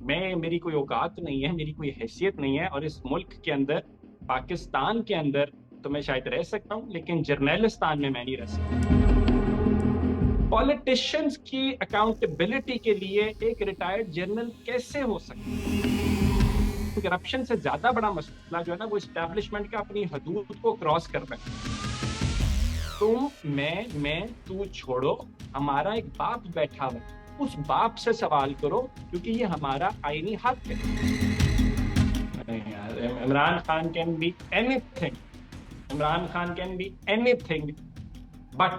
मेरी कोई औकात नहीं है, मेरी कोई हैसियत नहीं है, और इस मुल्क के अंदर, पाकिस्तान के अंदर तो मैं शायद रह सकता हूँ, लेकिन जर्नलिस्तान में मैं नहीं रह सकता। पॉलिटिशियंस की अकाउंटेबिलिटी के लिए एक रिटायर्ड जनरल कैसे हो सकता है? करप्शन से ज्यादा बड़ा मसला जो है ना, वो इस्टेब्लिशमेंट का अपनी हदूद को क्रॉस कर रहा है। तू छोड़ो, हमारा एक बाप बैठा हुआ है, उस बाप से सवाल करो, क्योंकि ये हमारा आईनी हक है। नहीं यार, Imran Khan can be anything, Imran Khan can be anything, but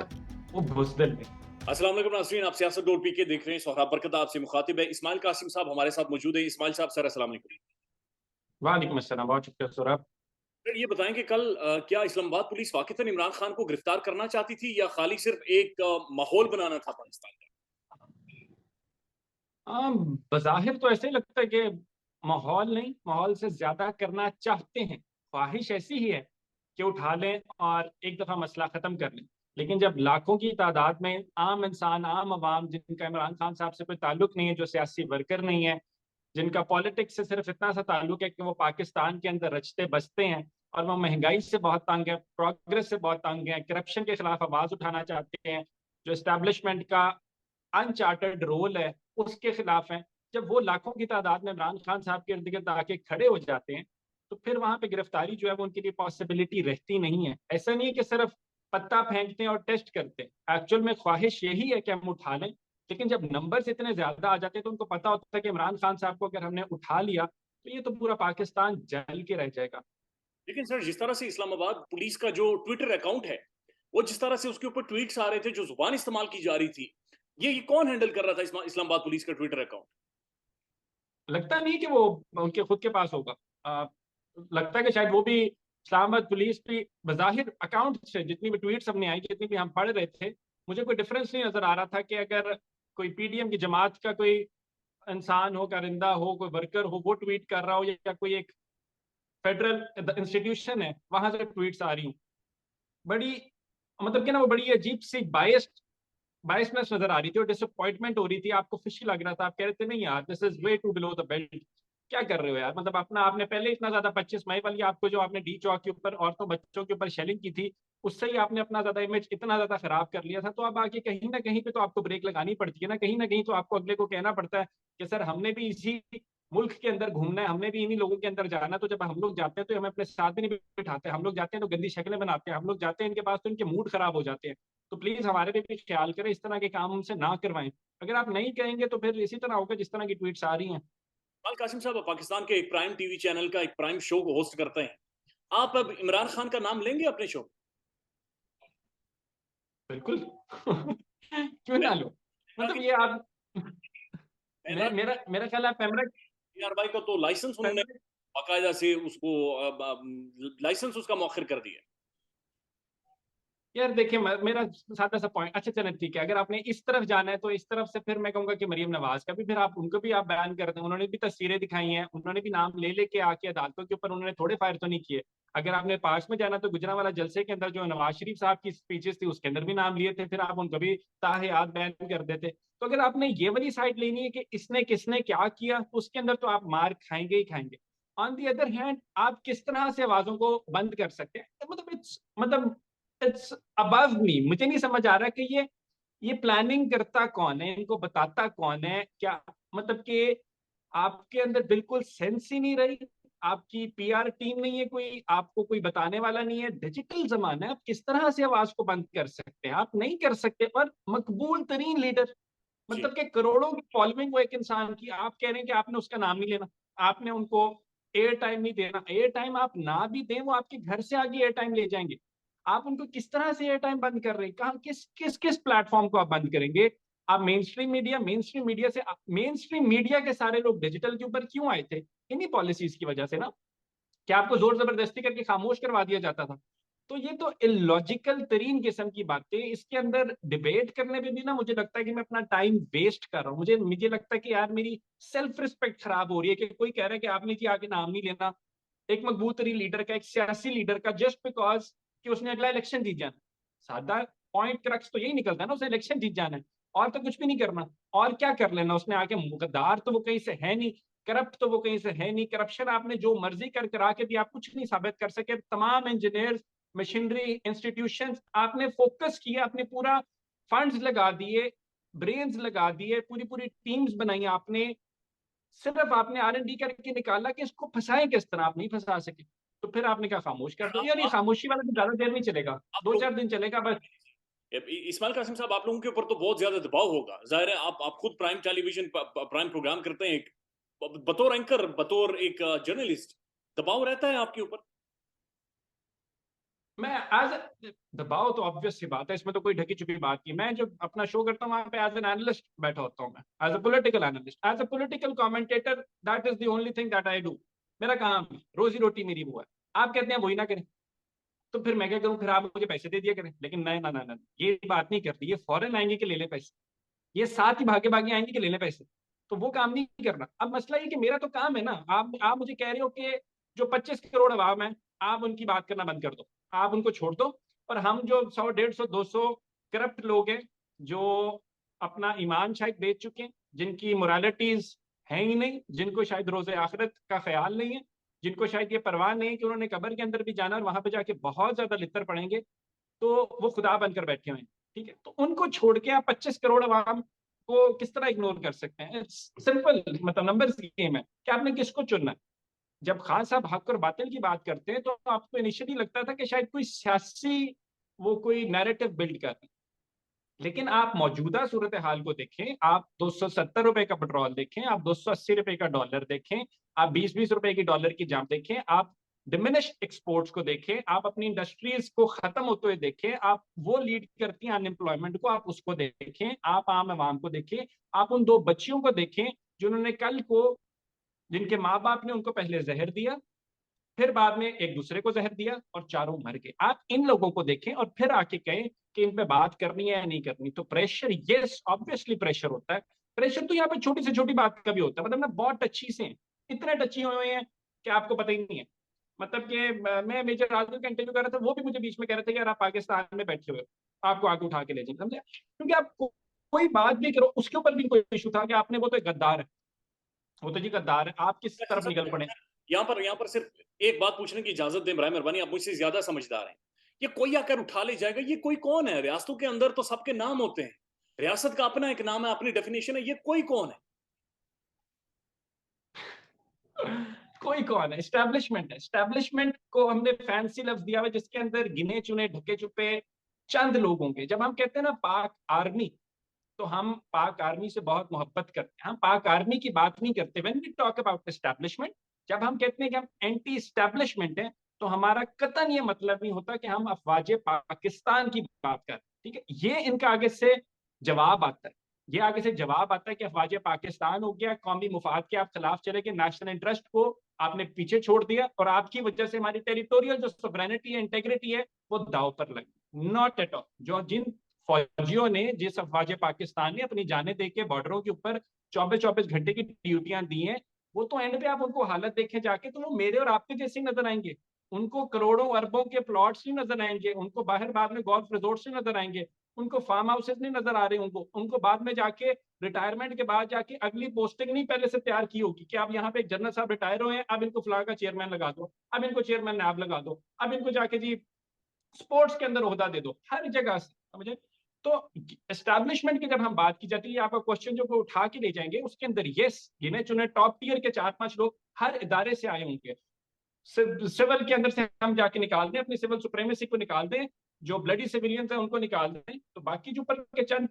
वो बुजदिल है। अस्सलाम वालेकुम नाज़रीन, आप सियासत डॉट पी के देख रहे हैं। सोहराब बरकत आपसे मुखातिब है। इस्माइल कासिम साहब हमारे साथ मौजूद है। इस्माइल साहब, सर अस्सलाम वालेकुम। वालेकुम अस्सलाम, बहुत शुक्रिया सौरभ। सर ये बताएं कि कल क्या इस्लामाबाद पुलिस वाकईतन इमरान खान को गिरफ्तार करना चाहती थी या खाली सिर्फ एक माहौल बनाना था पाकिस्तान का? बज़ाहिर तो ऐसे ही लगता है कि माहौल नहीं, माहौल से ज्यादा करना चाहते हैं। ख्वाहिश ऐसी ही है कि उठा लें और एक दफा मसला खत्म कर लें। लेकिन जब लाखों की तादाद में आम इंसान, आम आवाम, जिनका इमरान खान साहब से कोई ताल्लुक नहीं है, जो सियासी वर्कर नहीं है, जिनका पॉलिटिक्स से सिर्फ इतना सा ताल्लुक है कि वो पाकिस्तान के अंदर रचते बसते हैं, और वो महंगाई से बहुत तंग है, प्रोग्रेस से बहुत तंग है, करप्शन के खिलाफ आवाज उठाना चाहते हैं, जो इस्टेब्लिशमेंट का अनचार्टर्ड रोल है उसके खिलाफ हैं, जब वो लाखों की तादाद में इमरान खान साहब के इर्द गिर्द आके खड़े हो जाते हैं, तो फिर वहां पे गिरफ्तारी जो है वो उनके लिए पॉसिबिलिटी रहती नहीं है। ऐसा नहीं है कि सिर्फ पत्ता फेंकते हैं और टेस्ट करते हैं, एक्चुअल में ख्वाहिश यही है कि हम उठा लें। लेकिन जब नंबर्स इतने ज्यादा आ जाते हैं तो उनको पता होता है कि इमरान खान साहब को अगर हमने उठा लिया तो ये तो पूरा पाकिस्तान जल के रह जाएगा। लेकिन सर जिस तरह से इस्लामाबाद पुलिस का जो ट्विटर अकाउंट है, वो जिस तरह से उसके ऊपर ट्वीट्स आ रहे थे, जो जुबान इस्तेमाल की जा रही थी, ये कौन हैंडल कर रहा था इस्लामाबाद पुलिस का ट्विटर अकाउंट? लगता नहीं कि वो उनके खुद के पास होगा। लगता है कि शायद वो भी, इस्लामाबाद पुलिस भी बज़ाहिर अकाउंट से जितनी भी ट्वीट हमने आई, जितनी भी हम पढ़ रहे थे, मुझे कोई डिफरेंस नहीं नजर आ रहा था कि अगर कोई पीडीएम की जमात का कोई इंसान हो, कारिंदा हो, कोई वर्कर हो, वो ट्वीट कर रहा हो, या कोई एक फेडरल इंस्टीट्यूशन है वहां से ट्वीट्स आ रही हूँ। बड़ी, मतलब कि ना, वो बड़ी अजीब सी बायसनेस नजर आ रही थी और डिसअपॉइंटमेंट हो रही थी। आपको फिशी लग रहा था, आप कह रहे थे नहीं यार, this is way to below the belt. क्या कर रहे हो यार? मतलब अपना आपने पहले इतना ज्यादा 25 मई वाली आपको जो आपने डी चौक के ऊपर औरतों बच्चों के ऊपर शेलिंग की थी, उससे ही आपने अपना ज्यादा इमेज इतना ज्यादा खराब कर लिया था। तो अब आगे कहीं ना कहीं पे तो आपको ब्रेक लगानी पड़ती है ना, कहीं ना कहीं तो आपको अगले को कहना पड़ता है कि सर हमने भी इसी मुल्क के अंदर घूमना है, हमने भी इन्हीं लोगों के अंदर जाना है। तो जब हम लोग जाते हैं तो हमें अपने साथ भी नहीं बिठाते, हम लोग जाते हैं तो गंदी शक्लें बनाते हैं, हम लोग जाते हैं इनके पास तो इनके मूड खराब हो जाते हैं। तो प्लीज हमारे पे भी ख्याल करें, इस तरह के काम हमसे ना करवाएं। अगर आप नहीं कहेंगे तो फिर इसी तरह होगा जिस तरह की ट्वीट्स आ रही हैं। इकबाल कासिम साहब पाकिस्तान के एक प्राइम टीवी चैनल का एक प्राइम शो को होस्ट करते हैं। आप अब इमरान खान का नाम लेंगे अपने शो? बिल्कुल। क्यों मैं ना लो? मतलब कि ये आप, इमरान मेरा मेरा ख्याल है पैमरा, कार्रवाई का तो लाइसेंस उन्होंने पैमरा बाकायदा से उसको लाइसेंस उसका मौखर कर दिया। यार देखिए, मेरा सादा सा पॉइंट, अच्छा चलें ठीक है, अगर आपने इस तरफ जाना है तो इस तरफ से फिर मैं कहूंगा कि मरीम नवाज का भी, फिर आप उनको भी आप बयान कर दें। उन्होंने भी तस्वीरें दिखाई हैं, उन्होंने भी नाम ले लेके आके अदालतों के ऊपर उन्होंने थोड़े फायर तो नहीं किए। अगर आपने पास में जाना तो गुजरावाला जलसे के अंदर जो नवाज शरीफ साहब की स्पीचेस थी उसके अंदर भी नाम लिए थे, फिर आप उनको भी ताहयात बयान कर देते। तो अगर आपने ये वाली साइड लेनी है कि इसने किसने क्या किया, तो उसके अंदर तो आप मार खाएंगे ही खाएंगे। ऑन दी अदर हैंड, आप किस तरह से आवाजों को बंद कर सकते हैं, इट्स अबव मी। मुझे नहीं समझ आ रहा कि ये प्लानिंग करता कौन है, इनको बताता कौन है क्या? मतलब कि आपके अंदर बिल्कुल सेंस ही नहीं रही, आपकी पीआर टीम नहीं है, कोई आपको कोई बताने वाला नहीं है। डिजिटल जमाना है, आप किस तरह से आवाज को बंद कर सकते हैं? आप नहीं कर सकते। और मकबूल तरीन लीडर, जी। मतलब कि करोड़ों की फॉलोइंग वो एक इंसान की, आप कह रहे हैं कि आपने उसका नाम नहीं लेना, आपने उनको एयर टाइम नहीं देना। एयर टाइम आप ना भी दें, वो आपके घर से आगे एयर टाइम ले जाएंगे। आप उनको किस तरह से एयर टाइम बंद कर रहे हैं? कहाँ, किस किस किस प्लेटफॉर्म को आप बंद करेंगे? आप मेन स्ट्रीम मीडिया के सारे लोग डिजिटल के ऊपर क्यों आए थे? इन्हीं पॉलिसीज की वजह से ना, कि आपको जोर जबरदस्ती करके खामोश करवा दिया जाता था। तो ये तो इलॉजिकल तरीन किस्म की बातें, इसके अंदर डिबेट करने में भी ना मुझे लगता है कि मैं अपना टाइम वेस्ट कर रहा हूँ। मुझे मुझे लगता है कि यार मेरी सेल्फ रिस्पेक्ट खराब हो रही है कि कोई कह रहा है कि आपने जी आगे नाम नहीं लेना एक मकबूल तरीन लीडर का, एक सियासी लीडर का, जस्ट बिकॉज कि उसने अगला इलेक्शन जीत जाना। सादा पॉइंट क्रक्स तो यही निकलता है ना, उसे इलेक्शन जीत जाना है। और तो कुछ भी नहीं करना। और क्या कर लेना उसने आके, मुकद्दार तो वो कहीं से है नहीं, करप्ट तो वो कहीं से है नहीं, करप्शन आपने जो मर्जी कर करा के भी आप कुछ नहीं साबित कर सके। तमाम इंजीनियर्स, मशीनरी, इंस्टीट्यूशंस आपने फोकस किया, आपने पूरा फंड्स लगा दिए, ब्रेन्स लगा दिए, पूरी पूरी टीम्स बनाई आपने, सिर्फ आपने R&D करके निकाला कि इसको फंसाएं किस तरह, आप नहीं फंसा सके। तो फिर आपने कहा खामोश कर दो। यार ये आप खामोशी वाला तो ज्यादा देर नहीं चलेगा, आप दो लोग चार दिन चलेगा बस। इस्माइल कासिम साहब, आप लोगों के ऊपर तो बहुत ज्यादा दबाव होगा, जाहिर है। आप खुद प्राइम टेलीविजन प्राइम प्रोग्राम करते हैं, एक बतौर एंकर, बतौर एक जर्नलिस्ट, दबाव रहता है आपके ऊपर? मैं एज दबाव तो ऑब्वियस सी बात है, इसमें तो कोई ढकी छुपी बात नहीं। मैं जो अपना शो करता हूँ वहां पे एज एन एनालिस्ट बैठा होता हूँ, मैं as a political analyst, as a political commentator, that is the only thing that I do. मेरा काम है, रोजी रोटी मेरी वो है। आप कहते हैं वही ना करें, तो फिर मैं क्या करूं? फिर आप मुझे पैसे दे दिया करें। लेकिन नहीं, ना ना ना, ये बात नहीं करती। ये फौरन आएंगे कि ले ले पैसे, ये साथ ही भागे भागे आएंगे कि ले ले पैसे, तो वो काम नहीं करना। अब मसला ये कि मेरा तो काम है ना, आप मुझे कह रहे हो कि जो 25 करोड़ अवाम है, आप उनकी बात करना बंद कर दो, आप उनको छोड़ दो। और हम जो 100, 150, 200 करप्ट लोग हैं, जो अपना ईमान शायद बेच चुके हैं, जिनकी मोरालिटीज है ही नहीं, जिनको शायद रोजे आखिरत का ख्याल नहीं है, जिनको शायद ये परवाह नहीं कि उन्होंने कब्र के अंदर भी जाना और वहां पे जाके बहुत ज्यादा लितर पड़ेंगे, तो वो खुदा बनकर बैठे हुए हैं। ठीक है, तो उनको छोड़ के आप 25 करोड़ अवाम को किस तरह इग्नोर कर सकते हैं? सिंपल, मतलब नंबर्स गेम है कि आपने किसको चुनना है। जब खान साहब हक और बातिल की बात करते हैं तो आपको इनिशियली लगता था कि शायद कोई सियासी वो कोई नैरेटिव बिल्ड कर रहे हैं। लेकिन आप मौजूदा सूरत हाल को देखें, आप 270 रुपए का पेट्रोल देखें, आप 280 रुपए का डॉलर देखें, आप 20-20 रुपए की डॉलर की जाम देखें, आप डिमिनिश एक्सपोर्ट्स को देखें, आप अपनी इंडस्ट्रीज को खत्म होते हुए देखें, आप वो लीड करती हैं अनएम्प्लॉयमेंट को, आप उसको देखें, आप आम आवाम को देखें, आप उन दो बच्चियों को देखें जिन्होंने कल को, जिनके माँ बाप ने उनको पहले जहर दिया, फिर बाद में एक दूसरे को जहर दिया और चारों मर गए। आप इन लोगों को देखें और फिर आके कहें कि इन पे बात करनी है या नहीं करनी। तो प्रेशर, यस ऑब्वियसली प्रेशर होता है। प्रेशर तो यहाँ पे छोटी से छोटी बात का भी होता है। मतलब ना बहुत टची से हैं, इतने टची हुए हैं कि आपको पता ही नहीं है। मतलब कि मैं मेजर आजम का इंटरव्यू कर रहा था, वो भी मुझे बीच में कह रहे थे कि यार आप पाकिस्तान में बैठे हुए हो, आपको आगे उठा के ले जाएंगे, समझे? क्योंकि आप कोई बात भी करो उसके ऊपर भी कोई इशू था कि आपने, वो तो एक गद्दार है, वो तो जी गद्दार है, आप किस तरफ निकल पड़े। यहाँ पर सिर्फ एक बात पूछने की इजाजत दें, बराए मेहरबानी, आप मुझसे ज्यादा समझदार हैं। ये कोई आकर उठा ले जाएगा, ये कोई कौन है? रियासतों के अंदर तो सबके नाम होते हैं, रियासत का अपना एक नाम है, अपनी डेफिनेशन है, ये कोई कौन है? कोई कौन है? एस्टैब्लिशमेंट है। एस्टैब्लिशमेंट को हमने फैंसी लफ्ज दिया हुआ है, जिसके अंदर गिने चुने ढके छुपे चंद लोग होंगे। जब हम कहते हैं ना पाक आर्मी, तो हम पाक आर्मी से बहुत मोहब्बत करते हैं, हम पाक आर्मी की बात नहीं करते when we talk about establishment. जब हम कहते हैं कि हम एंटी एस्टैब्लिशमेंट हैं, तो हमारा कतन ये मतलब नहीं होता कि हम अफवाज पाकिस्तान की बात कर। ठीक है, ये इनका आगे से जवाब आता है, ये आगे से जवाब आता है कि अफवाज पाकिस्तान हो गया, कौमी मुफाद के आप खिलाफ चले गए, नेशनल इंटरेस्ट को आपने पीछे छोड़ दिया, और आपकी वजह से हमारी टेरिटोरियल जो सोवरेनिटी है, इंटेग्रिटी है, वो दाव पर लगी। Not at all. जो जिन फौजियों ने, जिस अफवाज पाकिस्तान ने अपनी जानें दे के बॉर्डरों के ऊपर 24-24 घंटे की ड्यूटियां दी हैं, वो तो एंड पे आप उनको हालत देखे जाके, तो वो मेरे और आपके जैसे ही नजर आएंगे। उनको करोड़ों अरबों के प्लॉट्स नहीं नजर आएंगे, उनको बाहर बाद में गोल्फ रिजोर्ट्स नहीं नजर आएंगे, उनको फार्म हाउसेस नहीं नजर आ रहे होंगे, उनको बाद में जाके रिटायरमेंट के बाद जाके अगली पोस्टिंग नहीं पहले से तैयार की होगी कि अब यहाँ पे एक जनरल साहब रिटायर हुए हैं, अब इनको फलां का चेयरमैन लगा दो, अब इनको चेयरमैन नायब लगा दो, अब इनको जाके जी स्पोर्ट्स के अंदर ओहदा दे दो, हर जगह से, समझे? तो एस्टैब्लिशमेंट की जब हम बात की जाती है, आपका क्वेश्चन जो को उठा के ले जाएंगे, उसके अंदर यस गिने चुने टॉप टीयर के 4-5 लोग हर इदारे से आए होंगे। सिविल के अंदर से हम जाके निकाल दें, अपनी सिविल सुप्रीमेसी को निकाल दें, जो ब्लडी सिविलियंस हैं उनको निकाल दें, तो बाकी जो ऊपर के चंद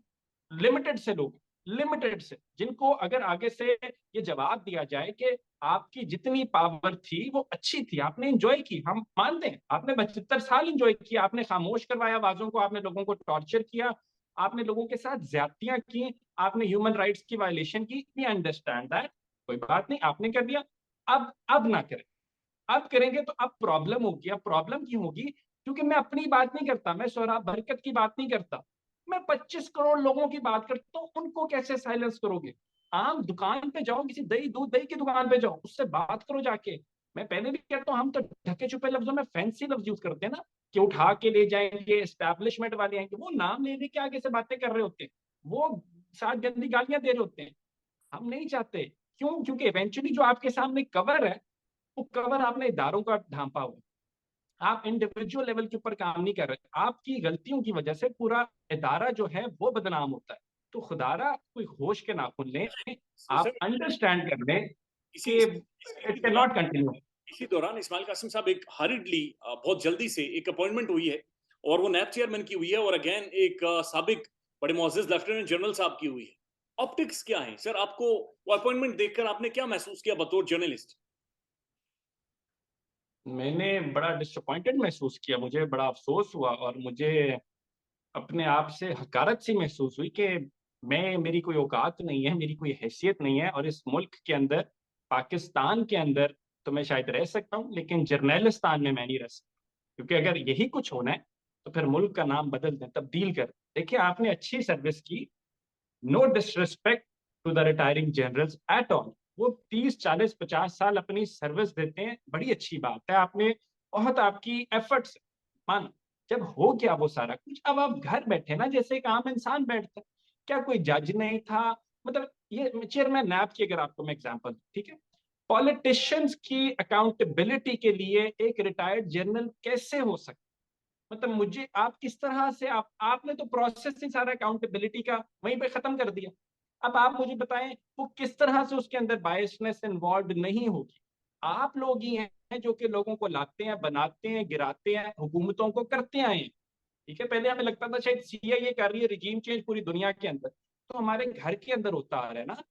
लिमिटेड से लोग, लिमिटेड से, जिनको अगर आगे से ये जवाब दिया जाए कि आपकी जितनी पावर थी वो अच्छी थी, आपने इंजॉय की, हम मानते हैं आपने 75 साल इंजॉय किया, आपने खामोश करवाया आवाजों को, आपने लोगों को टॉर्चर किया, आपने लोगों के साथ ज्यादतियां की, आपने ह्यूमन राइट्स की वायलेशन की, वी अंडरस्टैंड दैट, कोई बात नहीं, आपने कर दिया। अब ना करें। अब करेंगे तो अब प्रॉब्लम होगी। अब प्रॉब्लम क्यों होगी? क्योंकि मैं अपनी बात नहीं करता, मैं सोहराब बरकत की बात नहीं करता, मैं 25 करोड़ लोगों की बात करता हूँ। उनको कैसे साइलेंस करोगे? आम दुकान पे जाओ, किसी दही दूध दही की दुकान पे जाओ, उससे बात करो जाके। मैं पहले भी कहता हूँ, हम तो ढके छुपे लफ्जों में फैंसी लफ्ज यूज करते हैं ना, कि उठा के ले जाएंगे, एस्टैब्लिशमेंट वाले आएंगे, वो नाम ले लेके आगे से बातें कर रहे होते हैं। वो साथ गंदी गालियां दे रहे होते हैं। हम नहीं चाहते। क्यों? क्योंकि इवेंचुअली जो आपके सामने कवर है, वो कवर आपने इदारों का ढांपा हुआ है। आप इंडिविजुअल लेवल के ऊपर काम नहीं कर रहे। आपकी गलतियों की वजह से पूरा इदारा जो है वो बदनाम होता है। तो खुदारा कोई होश के नाखून लें, सर, आप अंडरस्टैंड कर लें इसी कि इसी इट कैन दौरान नॉट कंटिन्यू। इसी दौरान इस्माइल कासिम साहब एक हरिडली बहुत जल्दी से एक अपॉइंटमेंट हुई है, और वो नैब चेयरमैन की हुई है, और अगेन एक साबिक बड़े मुअज्जिज लेफ्टिनेंट जनरल साहब की हुई है। ऑप्टिक्स क्या है सर? आपको वो अपॉइंटमेंट देखकर आपने क्या महसूस किया बतौर जर्नलिस्ट? मैंने बड़ा डिसअपॉइंटेड महसूस किया, मुझे बड़ा अफसोस हुआ, और मुझे अपने आप से हकारत सी महसूस हुई कि मेरी कोई औकात नहीं है, मेरी कोई हैसियत नहीं है, और इस मुल्क के अंदर, पाकिस्तान के अंदर तो मैं शायद रह सकता हूँ, लेकिन जर्नलिस्तान में मैं नहीं रह सकता। क्योंकि अगर यही कुछ होना है तो फिर मुल्क का नाम बदल दें, तब्दील कर। देखिए, आपने अच्छी सर्विस की, no disrespect to the retiring generals at all. वो 30 40 50 साल अपनी सर्विस देते हैं, बड़ी अच्छी बात है। आपने बहुत, आपकी एफर्ट्स मान, जब हो गया वो सारा कुछ, अब आप घर बैठे ना जैसे एक आम इंसान बैठता है। क्या कोई जज नहीं था? मतलब ये चेयरमैन नैब की अगर आपको मैं एग्जांपल, ठीक है, पॉलिटिशियंस की अकाउंटेबिलिटी के लिए एक रिटायर्ड जनरल कैसे हो सकता? मतलब मुझे आप किस तरह से, आपने तो प्रोसेस ही सारा अकाउंटेबिलिटी का वहीं पे खत्म कर दिया। अब आप मुझे बताएं वो किस तरह से उसके अंदर बायसनेस इन्वॉल्व नहीं होगी। आप लोग ही हैं जो कि लोगों को लाते हैं, बनाते हैं, गिराते हैं, हुकूमतों को करते आए हैं। ठीक है, पहले हमें लगता था शायद सीआईए कर रही है रिजीम चेंज पूरी दुनिया के अंदर, तो हमारे घर के अंदर होता आ रहा है ना।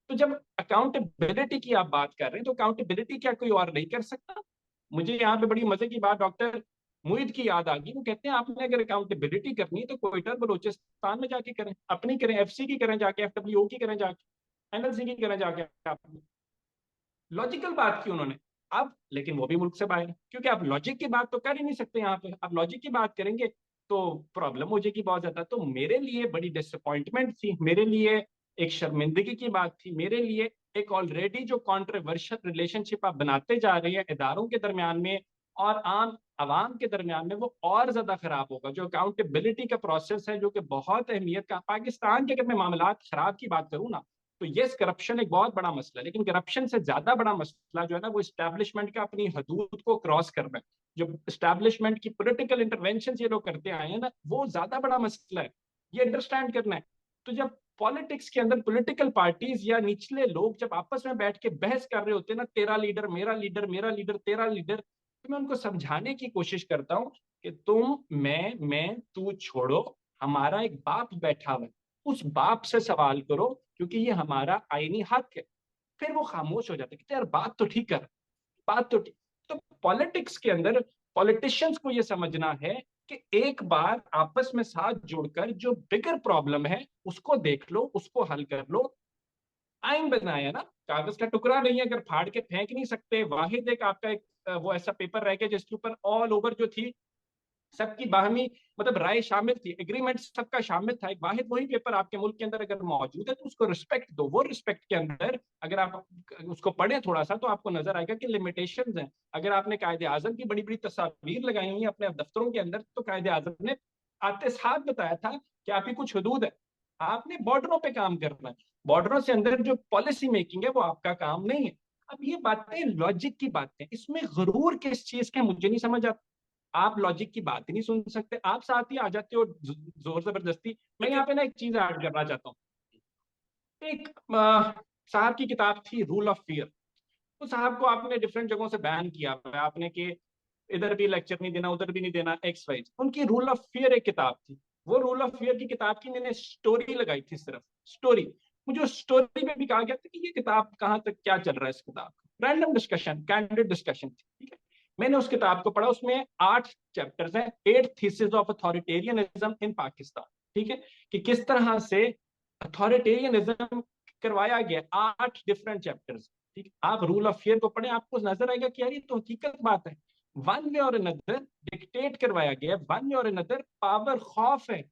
तो जब अकाउंटेबिलिटी की आप बात कर रहे हैं, तो अकाउंटेबिलिटी क्या कोई और नहीं कर सकता? मुझे यहाँ पे बड़ी मजे की बात डॉक्टर मुईद की याद आ गई। वो कहते हैं आपने अगर अकाउंटेबिलिटी करनी है तो कोयटा बलोचिस्तान में जाके करें, अपनी करें, एफसी की करें जाके, एफडब्ल्यूओ की करें जाके, एनएलसी की करें जाके। आप लॉजिकल बात की उन्होंने। अब लेकिन वो भी मुल्क से बाहर है, क्योंकि आप लॉजिक की बात तो कर ही नहीं सकते यहाँ पे। आप लॉजिक की बात करेंगे तो प्रॉब्लम हो जाएगी बहुत ज्यादा। तो मेरे लिए बड़ी डिसअपॉइंटमेंट थी, मेरे लिए एक शर्मिंदगी की बात थी, मेरे लिए एक ऑलरेडी जो कॉन्ट्रोवर्शियल रिलेशनशिप आप बनाते जा रहे हैं इदारों के दरमियान में और आम आवाम के दरमियान में, वो और ज्यादा खराब होगा। जो अकाउंटेबिलिटी का प्रोसेस है, जो कि बहुत अहमियत का, पाकिस्तान के अगर मैं मामला खराब की बात करूँ ना, तो यस, करप्शन एक बहुत बड़ा मसला है, लेकिन करप्शन से ज्यादा बड़ा मसला जो है ना, वो इस्टेब्लिशमेंट का अपनी हदूद को क्रॉस करना है। जो इस्टेब्लिशमेंट की पॉलिटिकल इंटरवेंशन ये लोग करते आए हैं ना, वो ज्यादा बड़ा मसला है। ये अंडरस्टैंड करना है। तो जब पॉलिटिक्स के अंदर पॉलिटिकल पार्टीज या निचले लोग जब आपस में बैठ के बहस कर रहे होते हैं ना, तेरा लीडर, मेरा लीडर, मेरा लीडर, तेरा लीडर, तो मैं उनको समझाने की कोशिश करता हूँ कि तुम, मैं, तू छोड़ो, हमारा एक बाप बैठा हुआ है, उस बाप से सवाल करो, क्योंकि ये हमारा आईनी हक है। फिर वो खामोश हो जाते हैं कि यार बात तो ठीक कर, बात तो ठीक। तो पॉलिटिक्स के अंदर पॉलिटिशियंस को ये समझना है कि एक बार आपस में साथ जुड़कर जो बिगर प्रॉब्लम है उसको देख लो, उसको हल कर लो। आइन बनाया ना, कागज का टुकड़ा नहीं है, अगर फाड़ के फेंक नहीं सकते। वाहिद एक आपका एक वो ऐसा पेपर रह गया जिसके ऊपर ऑल ओवर जो थी सबकी बाहमी, मतलब राय शामिल थी, एग्रीमेंट सबका शामिल था, एक वाहिद वही पेपर आपके मुल्क के अंदर अगर मौजूद है तो उसको रिस्पेक्ट दो। वो रिस्पेक्ट के अंदर अगर आप उसको पढ़े थोड़ा सा तो आपको नजर आएगा कि लिमिटेशंस हैं। अगर आपने कायदे आजम की बड़ी बड़ी तस्वीर लगाई हुई है अपने दफ्तरों के अंदर, तो कायदे आजम ने आते साथ बताया था कि आपकी कुछ हदूद है, आपने बॉर्डरों पे काम करना है, बॉर्डरों से अंदर जो पॉलिसी मेकिंग है वो आपका काम नहीं है। अब ये बातें लॉजिक की बातें, इसमें गुरूर किस चीज के मुझे नहीं समझ आता। आप लॉजिक की बात ही नहीं सुन सकते, आप साथ ही आ जाते हो जोर जबरदस्ती। मैं लेकिन यहाँ पे ना एक चीज ऐड करना चाहता हूँ। एक साहब की किताब थी रूल ऑफ फियर। तो साहब को आपने डिफरेंट जगहों से बैन किया हुआ है आपने, कि इधर भी लेक्चर नहीं देना, उधर भी नहीं देना, एक्स वाइज। उनकी रूल ऑफ फियर एक किताब थी। वो रूल ऑफ फियर की किताब की मैंने स्टोरी लगाई थी, सिर्फ स्टोरी। मुझे उस स्टोरी में भी कहा गया था कि ये किताब कहाँ तक क्या चल रहा है इस किताब का। रैंडम डिस्कशन, कैंडिडेट डिस्कशन थी, ठीक है। मैंने उस किताब को पढ़ा, उसमें 8 चैप्टर्स हैं, 8 थीसिस ऑफ अथॉरिटेरियनिज्म इन पाकिस्तान, ठीक है, कि किस तरह से अथॉरिटेरियनिज्म करवाया गया, 8 डिफरेंट चैप्टर्स। ठीक है, आप रूल ऑफ फियर को पढ़े, आपको नजर आएगा कि यार ये तो हकीकत बात है। वन वे और अनदर डिक्टेट करवाया गया, वन वे और अनदर पावर खौफ है,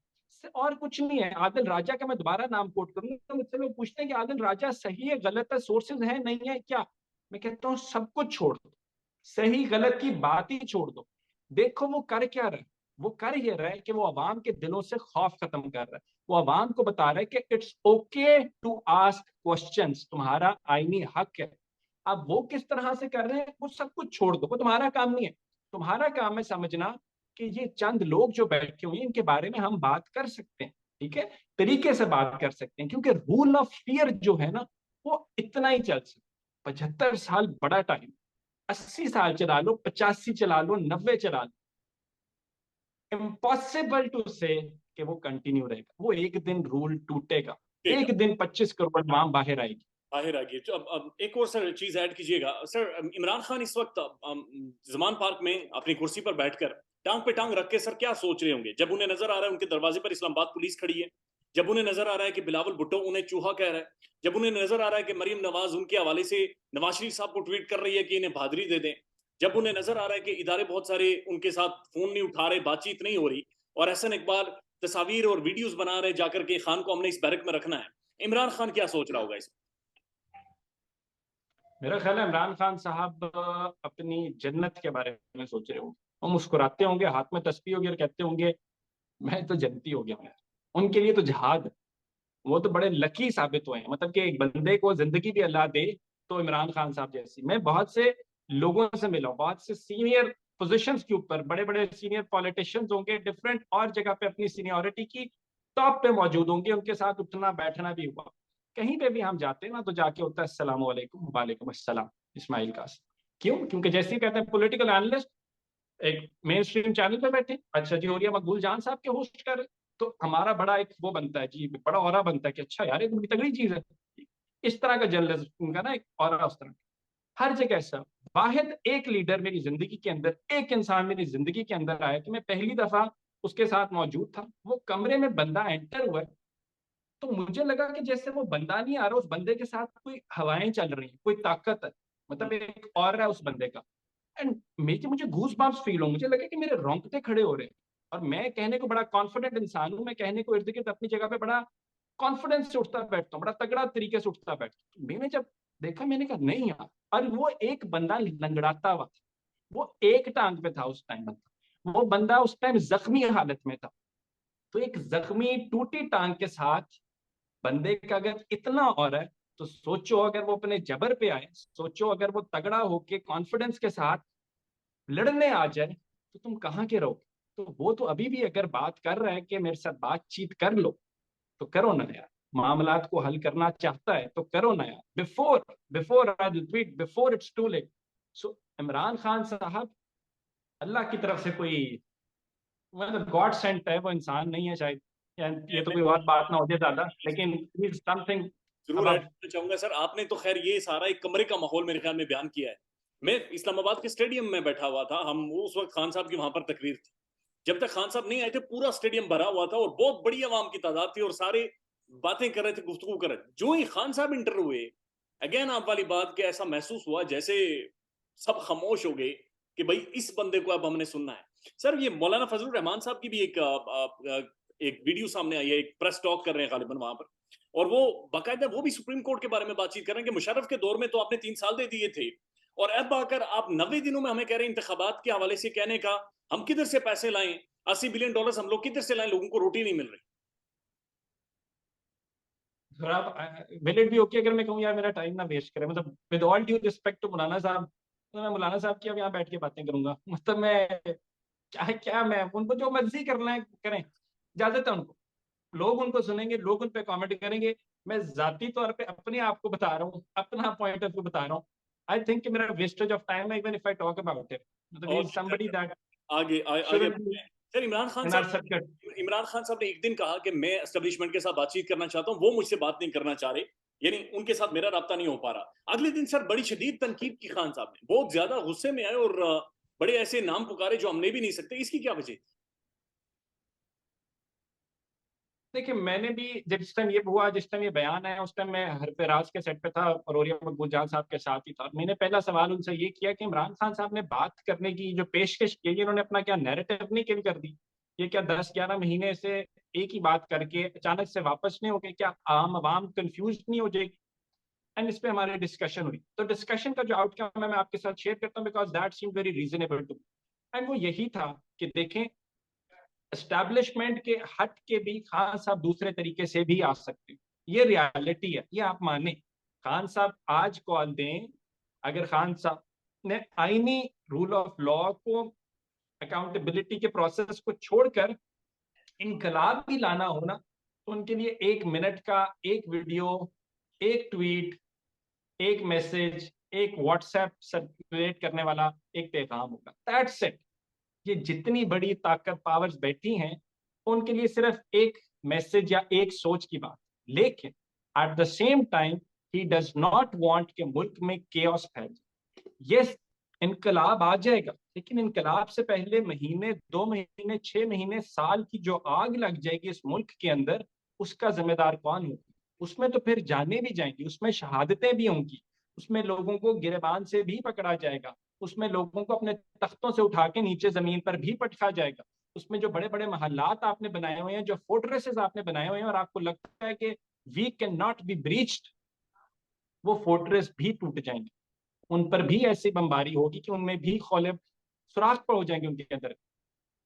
और कुछ नहीं है। आदिल राजा का मैं दोबारा नाम कोट करूंगा, तो मुझसे लोग पूछते हैं कि आदिल राजा सही है, गलत है, सोर्सेज है, नहीं है क्या? मैं कहता हूँ सब कुछ छोड़ दो, सही गलत की बात ही छोड़ दो। देखो वो कर क्या रहा है। वो कर ये रहा है कि वो अवाम के दिलों से खौफ खत्म कर रहा है। वो अवाम को बता रहा है कि it's okay to ask questions, तुम्हारा आईनी हक है। अब वो किस तरह से कर रहे हैं वो सब कुछ छोड़ दो, वो तुम्हारा काम नहीं है। तुम्हारा काम है समझना कि ये चंद लोग जो बैठे हुए हैं इनके बारे में हम बात कर सकते हैं, ठीक है, तरीके से बात कर सकते हैं, क्योंकि रूल ऑफ फियर जो है ना वो इतना ही चल सकता। 75 साल बड़ा टाइम, 80 साल चला लो, 85 चला लो, 90 चला लो, इम्पॉसिबल टू से कि वो कंटिन्यू रहेगा। वो एक दिन रूल टूटेगा, ठीक है, एक दिन 25 करोड़ मां बाहर आएगी। बाहर आ गई। तो अब एक और सर चीज ऐड कीजिएगा सर। इमरान खान इस वक्त जमान पार्क में अपनी कुर्सी पर बैठकर टांग पे टांग रख के सर क्या सोच रहे होंगे, जब उन्हें नजर आ रहा है उनके दरवाजे पर इस्लामाबाद पुलिस खड़ी है, जब उन्हें नजर आ रहा है कि बिलावल भुट्टो उन्हें चूहा कह रहा है, जब उन्हें नजर आ रहा है कि मरीम नवाज उनके हवाले से नवाज शरीफ साहब को ट्वीट कर रही है कि इन्हें भादरी दे दें, जब उन्हें नजर आ रहा है कि इदारे बहुत सारे उनके साथ फोन नहीं उठा रहे, बातचीत नहीं हो रही, और एहसन इकबाल तस्वीर और वीडियोस बना रहे जाकर के खान को हमने इस बैरक में रखना है, इमरान खान क्या सोच रहा होगा इस? मेरा ख्याल है इमरान खान साहब अपनी जन्नत के बारे में सोच रहे होंगे। वो मुस्कुराते होंगे, हाथ में तस्बीह होगी और कहते होंगे मैं तो जन्नती हो गया हूं यार। उनके लिए तो जहाद है। वो तो बड़े लकी साबित हुए हैं, मतलब कि एक बंदे को जिंदगी भी अल्लाह दे तो इमरान खान साहब जैसी। मैं बहुत से लोगों से मिला हूं, बहुत से सीनियर पोजीशंस के ऊपर, बड़े बड़े सीनियर पॉलिटिशियंस होंगे, डिफरेंट और जगह पे अपनी सीनियोरिटी की टॉप पे मौजूद होंगे, उनके साथ उठना बैठना भी हुआ। कहीं पे भी हम जाते हैं ना तो जाके होता है अस्सलाम वालेकुम, वालेकुम अस्सलाम, इस्माइल कासिम। क्यों? क्योंकि जैसे ही कहते हैं पॉलिटिकल एनालिस्ट एक मेन स्ट्रीम चैनल पे बैठे, अच्छा जी होरिया मकबूल जान साहब के होस्ट कर रहे, तो हमारा बड़ा एक वो बनता है जी, बड़ा ऑरा बनता है कि अच्छा यार ये तो बड़ी तगड़ी चीज है। इस तरह का जर्नलिज्म का ना एक ऑरा उस तरह हर जगह ऐसा। वाहिद एक लीडर मेरी जिंदगी के अंदर, एक इंसान मेरी जिंदगी के अंदर आया कि मैं पहली दफा उसके साथ मौजूद था, वो कमरे में बंदा एंटर हुआ, तो मुझे लगा कि जैसे वो बंदा नहीं आ रहा, उस बंदे के साथ कोई हवाएं चल रही हैं, कोई ताकत है, मतलब एक और है उस बंदे का। एंड मेरे मुझे गूज बम्प्स फील हो, मुझे लगा कि मेरे रोंगटे खड़े हो रहे हैं। और मैं कहने को बड़ा कॉन्फिडेंट इंसान हूं, मैं कहने को इर्द गिर्द अपनी जगह पे बड़ा कॉन्फिडेंस से उठता बैठता हूँ, बड़ा तगड़ा तरीके से उठता बैठता हूँ। मैंने जब देखा मैंने कहा नहीं यार, और वो एक बंदा लंगड़ाता हुआ था, वो एक टांग पे था उस टाइम बंदा, वो बंदा उस टाइम जख्मी हालत में था। तो एक जख्मी टूटी टांग के साथ बंदे का अगर इतना और है, तो सोचो अगर वो अपने जबर पे आए, सोचो अगर वो तगड़ा होके कॉन्फिडेंस के साथ लड़ने आ जाए, तो तुम कहाँ के रहोगे? तो वो तो अभी भी अगर बात कर रहा है कि मेरे साथ बातचीत कर लो, तो करो ना यार। मामलात को हल करना चाहता है तो करो ना यार, before before I will tweet, before it's too late. So Imran Khan साहब अल्लाह की तरफ से कोई, मतलब गॉड सेंट है, वो इंसान नहीं है शायद। ये तो मैं कोई और बात ना हो जाए ज्यादा, लेकिन समथिंग जरूर ऐड अब। करना चाहूंगा सर। आपने तो खैर ये सारा एक कमरे का माहौल मेरे ख्याल में बयान किया है। मैं इस्लामाबाद के स्टेडियम में बैठा हुआ था, हम वो उस वक्त खान साहब की वहां पर तकरीर थी। जब तक खान साहब नहीं आए थे पूरा स्टेडियम भरा हुआ था और बहुत बड़ी आवाम की तादाद थी और सारे बातें कर रहे थे, गुफ्तगू कर रहे थे। जो ही खान साहब इंटर हुए, अगेन आप वाली बात के ऐसा महसूस हुआ जैसे सब खामोश हो गए कि भाई इस बंदे को अब हमने सुनना है। सर ये मौलाना फजलुर रहमान साहब की भी एक वीडियो सामने आई है, एक प्रेस टॉक कर रहे हैं गालिबन वहां पर, और वो बाकायदा वो भी सुप्रीम कोर्ट के बारे में बातचीत कर रहे हैं कि मुशर्रफ के दौर में तो आपने 3 साल दे दिए थे, और अब आकर आप 90 दिनों में हमें कह रहे हैं इंतखाबात के हवाले से कहने का, हम किधर से पैसे लाएं, $80 बिलियन हम लोग किधर से लाएं, लोगों को रोटी नहीं मिल रही। फिर आप विल इट बी ओके अगर मैं कहूँ यार मेरा टाइम ना वेस्ट करें, मतलब with all due respect to मौलाना साहब, तो मैं मौलाना साहब की अब यहाँ बैठ के बातें करूंगा, मतलब मैं क्या क्या, मैं उनको जो मर्जी करना है करें, इजाजत है उनको। लोग उनको सुनेंगे, लोग उन पे कमेंट करेंगे। मैं जाती तौर पे अपने आप को बता रहा हूँ, अपना पॉइंट ऑफ व्यू बता रहा हूँ। आई थिंक कि मेरा वेस्टेज ऑफ टाइम है even if I talk about it, मतलब ही और इज समबडी दैट आगे शुडंट बी बढ़ते हैं। Sir in our circle. Imran Khan साहब ने एक दिन कहा कि मैं एस्टेब्लिशमेंट के साथ बातचीत करना चाहता हूं, वो मुझसे बात नहीं करना चाह रहे, यानी उनके साथ मेरा राब्ता नहीं हो पा रहा। अगले दिन सर बड़ी शदीद तनकीद की खान साहब ने, बहुत ज्यादा गुस्से में आए और बड़े ऐसे नाम पुकारे जो हम ले भी नहीं सकते, इसकी क्या वजह? देखिए मैंने भी जब जिस टाइम ये हुआ, जिस टाइम ये बयान आया, उस टाइम मैं हर पे राज के सेट पे था और ओरिया मकबूल जान साहब के साथ ही था। मैंने पहला सवाल उनसे ये किया कि इमरान खान साहब ने बात करने की जो पेशकश की है, इन्होंने अपना क्या नैरेटिव नहीं किल कर दी? ये क्या 10-11 महीने से एक ही बात करके अचानक से वापस नहीं हो गए? क्या आम आवाम कंफ्यूज नहीं हो जाएगी? एंड इस पे हमारी डिस्कशन हुई, तो डिस्कशन का जो आउटकम है मैं आपके साथ शेयर करता हूँ, because that seem very reasonable too. And वो यही था कि देखें, एस्टैब्लिशमेंट के हट के भी खान साहब दूसरे तरीके से भी आ सकते हैं। ये रियलिटी है, ये आप माने। खान साहब आज कॉल दें, अगर खान साहब ने आईनी रूल ऑफ लॉ को, अकाउंटेबिलिटी के प्रोसेस को छोड़कर इनकलाब भी लाना हो ना, तो उनके लिए 1 मिनट का एक वीडियो, एक ट्वीट, एक मैसेज, एक व्हाट्सएप सर्कुलेट करने वाला एक पैगाम होगा, दैट्स इट। ये जितनी बड़ी ताकत पावर्स बैठी हैं, उनके लिए सिर्फ एक मैसेज या एक सोच की बात। लेकिन at the same time he does not want के मुल्क में केओस फैल जाए। यस, इनकलाब आ जाएगा, लेकिन इनकलाब से पहले महीने, 2 महीने, 6 महीने, साल की जो आग लग जाएगी इस मुल्क के अंदर, उसका जिम्मेदार कौन होगा? उसमें तो फिर जाने भी जाएंगी, उसमें शहादतें भी होंगी, उसमें लोगों को गिरबान से भी पकड़ा जाएगा, उसमें लोगों को अपने तख्तों से उठा के नीचे जमीन पर भी पटका जाएगा। उसमें जो बड़े बड़े महल्लात आपने बनाए हुए हैं, जो फोर्ट्रेसेस आपने बनाए हुए हैं, और आपको लगता है कि we can not be breached, वो फोर्ट्रेस भी टूट जाएंगे। उन पर भी ऐसी बमबारी होगी कि उनमें भी खौले सुराख पर हो जाएंगे उनके अंदर।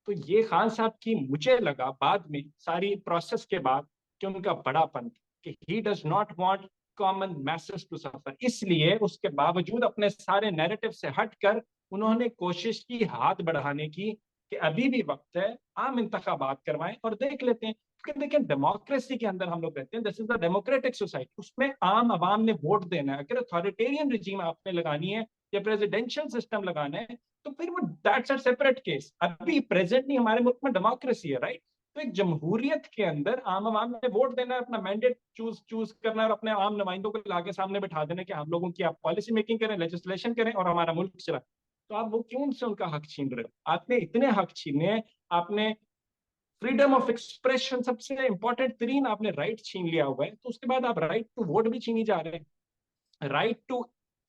तो ये खान साहब की, मुझे लगा बाद में सारी प्रोसेस के बाद, कि उनका बड़ापन कि he does not want common message to suffer, इसलिए उसके बावजूद अपने सारे नैरेटिव से हटकर उन्होंने कोशिश की हाथ बढ़ाने की, कि अभी भी वक्त है, आम इंतखाबात करवाएं और देख लेते हैं। क्योंकि देखें, डेमोक्रेसी के अंदर हम लोग रहते हैं, this is the democratic society, उसमें आम आवाम ने वोट देना है। अगर अथॉरिटेरियन रिजीम आपने लगानी है या प्रेसिडेंशियल सिस्टम लगाना है, तो फिर वो दैट्स अ सेपरेट केस। अभी प्रेजेंटली हमारे मुल्क में डेमोक्रेसी है, राइट? तो एक जमहूरियत के अंदर आम आवाम ने वोट देना है, अपना मैंडेट चूज करना है, और अपने आम नुमाइंदों को लाके सामने बैठा देना कि हम लोगों की आप पॉलिसी मेकिंग करें, लेजिस्लेशन करें और हमारा मुल्क चलाएं। तो आप वो क्यों उनसे उनका हक छीन रहे हो? आपने इतने हक छीने, आपने फ्रीडम ऑफ एक्सप्रेशन, सबसे इंपॉर्टेंट तरीन आपने राइट छीन लिया हुआ है, तो उसके बाद आप राइट टू वोट भी छीनी जा रहे हैं। राइट टू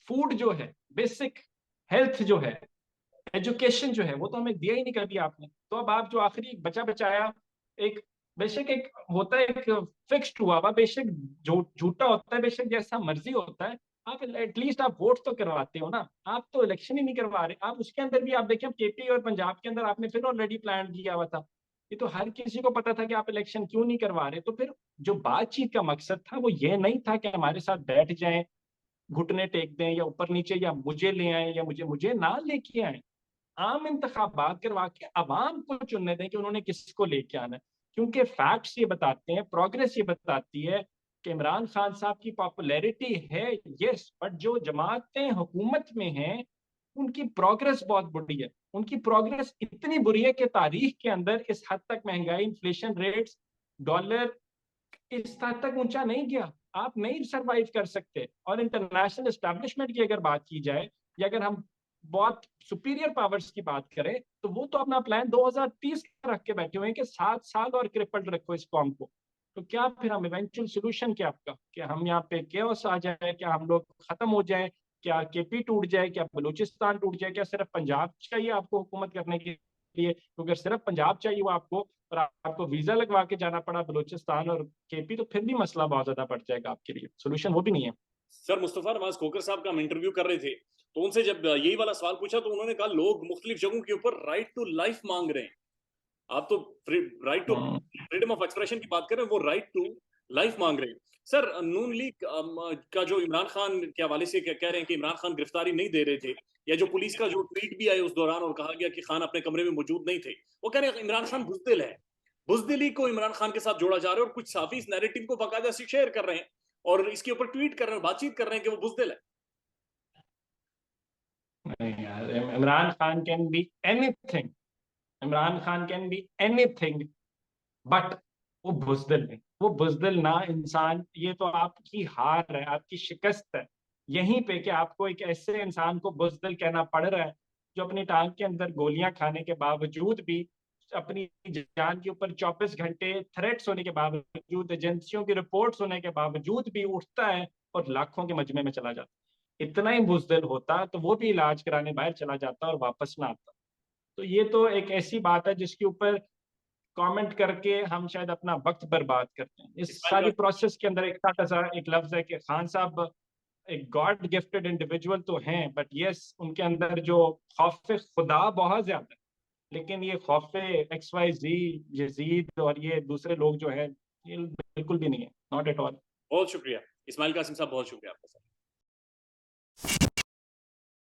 फूड जो है, बेसिक हेल्थ जो है, एजुकेशन जो है, वो तो हमें दिया ही नहीं कभी आपने। तो अब आप जो आखिरी बचा बचाया एक, बेशक एक होता है, एक फिक्स्ड हुआ हुआ, बेशक झूठा होता है, बेशक जैसा मर्जी होता है, आप एटलीस्ट आप वोट तो करवाते हो ना। आप तो इलेक्शन ही नहीं करवा रहे। आप उसके अंदर भी आप देखें, केपी और पंजाब के अंदर आपने फिर ऑलरेडी प्लान किया हुआ था। ये तो हर किसी को पता था कि आप इलेक्शन क्यों नहीं करवा रहे। तो फिर जो बातचीत का मकसद था वो ये नहीं था कि हमारे साथ बैठ जाएं, घुटने टेक दें, या ऊपर नीचे, या मुझे ले आए या मुझे मुझे ना लेके आए। आम इंतखाबात करवा के अवाम को चुनने दें कि उन्होंने किसको लेके आना है। क्योंकि फैक्ट्स ये बताते हैं, प्रोग्रेस ये बताती है कि इमरान खान साहब की पॉपुलैरिटी है, यस, बट जो जमातें हुकूमत में हैं उनकी प्रोग्रेस बहुत बुरी है। उनकी प्रोग्रेस इतनी बुरी है कि तारीख के अंदर इस हद तक महंगाई, इन्फ्लेशन रेट्स, डॉलर इस हद तक ऊंचा नहीं गया। आप नहीं सरवाइव कर सकते। और इंटरनेशनल एस्टेब्लिशमेंट की अगर बात की जाए, या अगर हम बहुत सुपीरियर पावर्स की बात करें, तो वो तो अपना प्लान 2030 का रख के बैठे हुए हैं कि 7 साल और क्रिपल्ड रखो इस कॉम को। तो क्या फिर हम इवेंचुअल सोल्यूशन क्या आपका, क्या हम यहाँ पे केओस आ जाए, क्या हम लोग खत्म हो जाए, क्या केपी टूट जाए, क्या बलूचिस्तान टूट जाए, क्या सिर्फ पंजाब चाहिए आपको हुकूमत करने के लिए? तो अगर सिर्फ पंजाब चाहिए वो आपको, और आपको वीजा लगवा के जाना पड़ा बलूचिस्तान और केपी, तो फिर भी मसला बहुत ज्यादा बढ़ जाएगा आपके लिए। सोल्यूशन वो भी नहीं है। सर मुस्तफा नवाज खोकर साहब का हम इंटरव्यू कर रहे थे, तो उनसे जब यही वाला सवाल पूछा तो उन्होंने कहा लोग मुख्तलिफ जगहों के ऊपर राइट टू लाइफ मांग रहे हैं। आप तो right to freedom of expression की बात कर रहे हैं, वो राइट टू लाइफ मांग रहे हैं। सर नून लीग का जो इमरान खान के हवाले से कह रहे हैं कि इमरान खान गिरफ्तारी नहीं दे रहे थे, या जो पुलिस का जो ट्वीट भी आया उस दौरान और कहा गया कि खान अपने कमरे में मौजूद नहीं थे, वो कह रहे हैं इमरान खान बुजदिल है। बुजदिली को इमरान खान के साथ जोड़ा जा रहा है, और कुछ साफी इस नैरेटिव को बाकायदा से शेयर कर रहे हैं और इसके ऊपर ट्वीट कर रहे हैं, बातचीत कर रहे हैं कि वो बुजदिल है। नहीं यार, Imran Khan can be anything, Imran Khan can be anything, but वो बुजदिल नहीं। वो बुजदिल ना इंसान, ये तो आपकी हार है, आपकी शिकस्त है यहीं पे, कि आपको एक ऐसे इंसान को बुजदिल कहना पड़ रहा है जो अपनी टांग के अंदर गोलियां खाने के बावजूद भी, अपनी जान के ऊपर 24 घंटे थ्रेट्स होने के बावजूद, एजेंसियों की रिपोर्ट्स होने के बावजूद भी उठता है और लाखों के मजमे में चला जाता है। इतना ही बुजदिल होता तो वो भी इलाज कराने बाहर चला जाता और वापस ना आता। तो ये तो एक ऐसी बात है जिसके ऊपर कमेंट करके हम शायद अपना वक्त बर्बाद करते हैं। इस इस्माइल सारी का प्रोसेस के अंदर एक छोटा सा एक लफ्ज है कि खान साहब एक गॉड गिफ्टेड इंडिविजुअल तो हैं, बट यस, उनके अंदर जो खौफ खुदा बहुत ज्यादा है। लेकिन ये खौफ XYZ, यजीद और ये दूसरे लोग जो है, ये बिल्कुल भी नहीं है, नॉट एट ऑल। बहुत शुक्रिया इस्माइल कासिम साहब, बहुत शुक्रिया आपका।